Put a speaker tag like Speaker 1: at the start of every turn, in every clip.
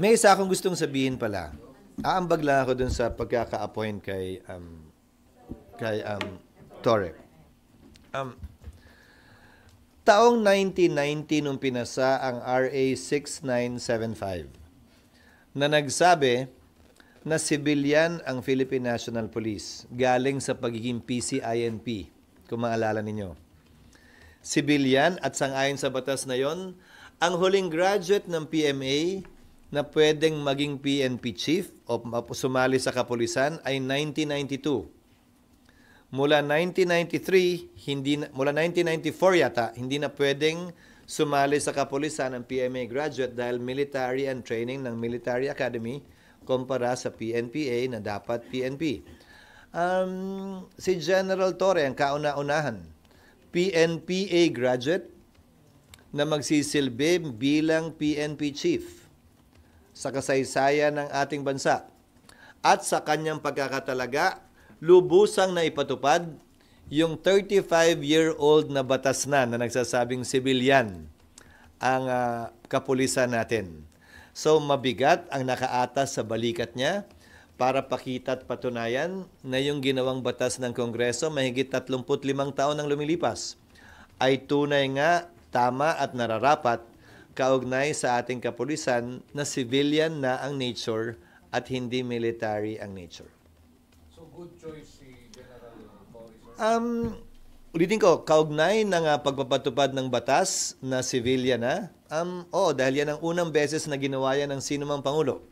Speaker 1: May isa akong gustong sabihin pala. Aambag lang ako dun sa pagkaka-appoint kay Torre. Um, Taong 1990 nung pinasa ang RA 6975 na nagsabi na civilian ang Philippine National Police galing sa pagiging PCINP, kung maalala ninyo. Civilian at sangayon sa batas na yon, ang huling graduate ng PMA na pwedeng maging PNP chief o sumali sa kapulisan ay 1992. Mula 1993, mula 1994 yata, hindi na pwedeng sumali sa kapulisan ng PMA graduate dahil military and training ng Military Academy kumpara sa PNPA na dapat PNP. Si General Torre ang kauna-unahan, PNPA graduate na magsisilbi bilang PNP chief sa kasaysayan ng ating bansa. At sa kanyang pagkakatalaga, lubusang na ipatupad yung 35-year-old na batas na nagsasabing civilian ang kapulisan natin. So mabigat ang nakaatas sa balikat niya para pakita at patunayan na yung ginawang batas ng Kongreso mahigit 35 taon nang lumilipas ay tunay nga, tama at nararapat kaugnay sa ating kapulisan na civilian na ang nature at hindi military ang nature.
Speaker 2: Good choice si General Torre, sir.
Speaker 1: Ulitin ko, kaugnay ng pagpapatupad ng batas na civilian na, dahil yan ang unang beses na ginawa yan ng sino mang Pangulo.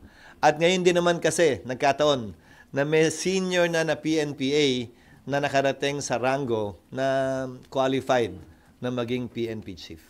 Speaker 1: At ngayon din naman kasi, nagkataon, na may senior na PNPA na nakarating sa rango na qualified na maging PNP chief.